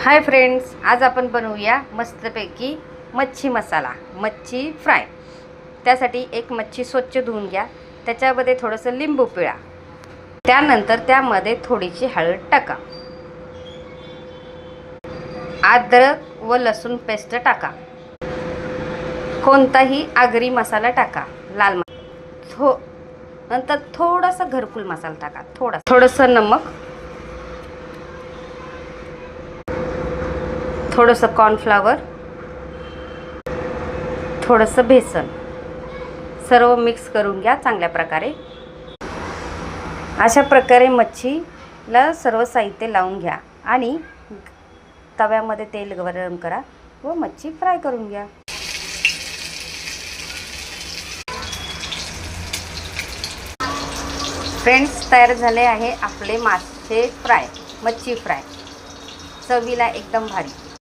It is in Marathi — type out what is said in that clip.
हाय फ्रेंड्स, आज आपण बनवूया मस्तपैकी मच्छी मसाला, मच्छी फ्राय। त्यासाठी एक मच्छी स्वच्छ धुवून घ्या। त्याच्यामध्ये थोडंसं लिंबू पिळा। त्यानंतर त्यामध्ये थोडीशी हळद टाका। अद्रक व लसूण पेस्ट टाका। कोणताही आगरी मसाला टाका, लाल नंतर थोडासा घरकुल मसाला टाका, थोडंसं नमक, थोडंसं कॉर्नफ्लॉवर, थोडंसं बेसन, सर्व मिक्स करून घ्या चांगल्या प्रकारे। अशा प्रकारे मच्छीला सर्व साहित्य लावून घ्या आणि तव्यामध्ये तेल गरम करा व मच्छी फ्राय करून घ्या। फ्रेंड्स, तयार झाले आहे आपले मासे फ्राय, मच्छी फ्राय। चवीला एकदम भारी।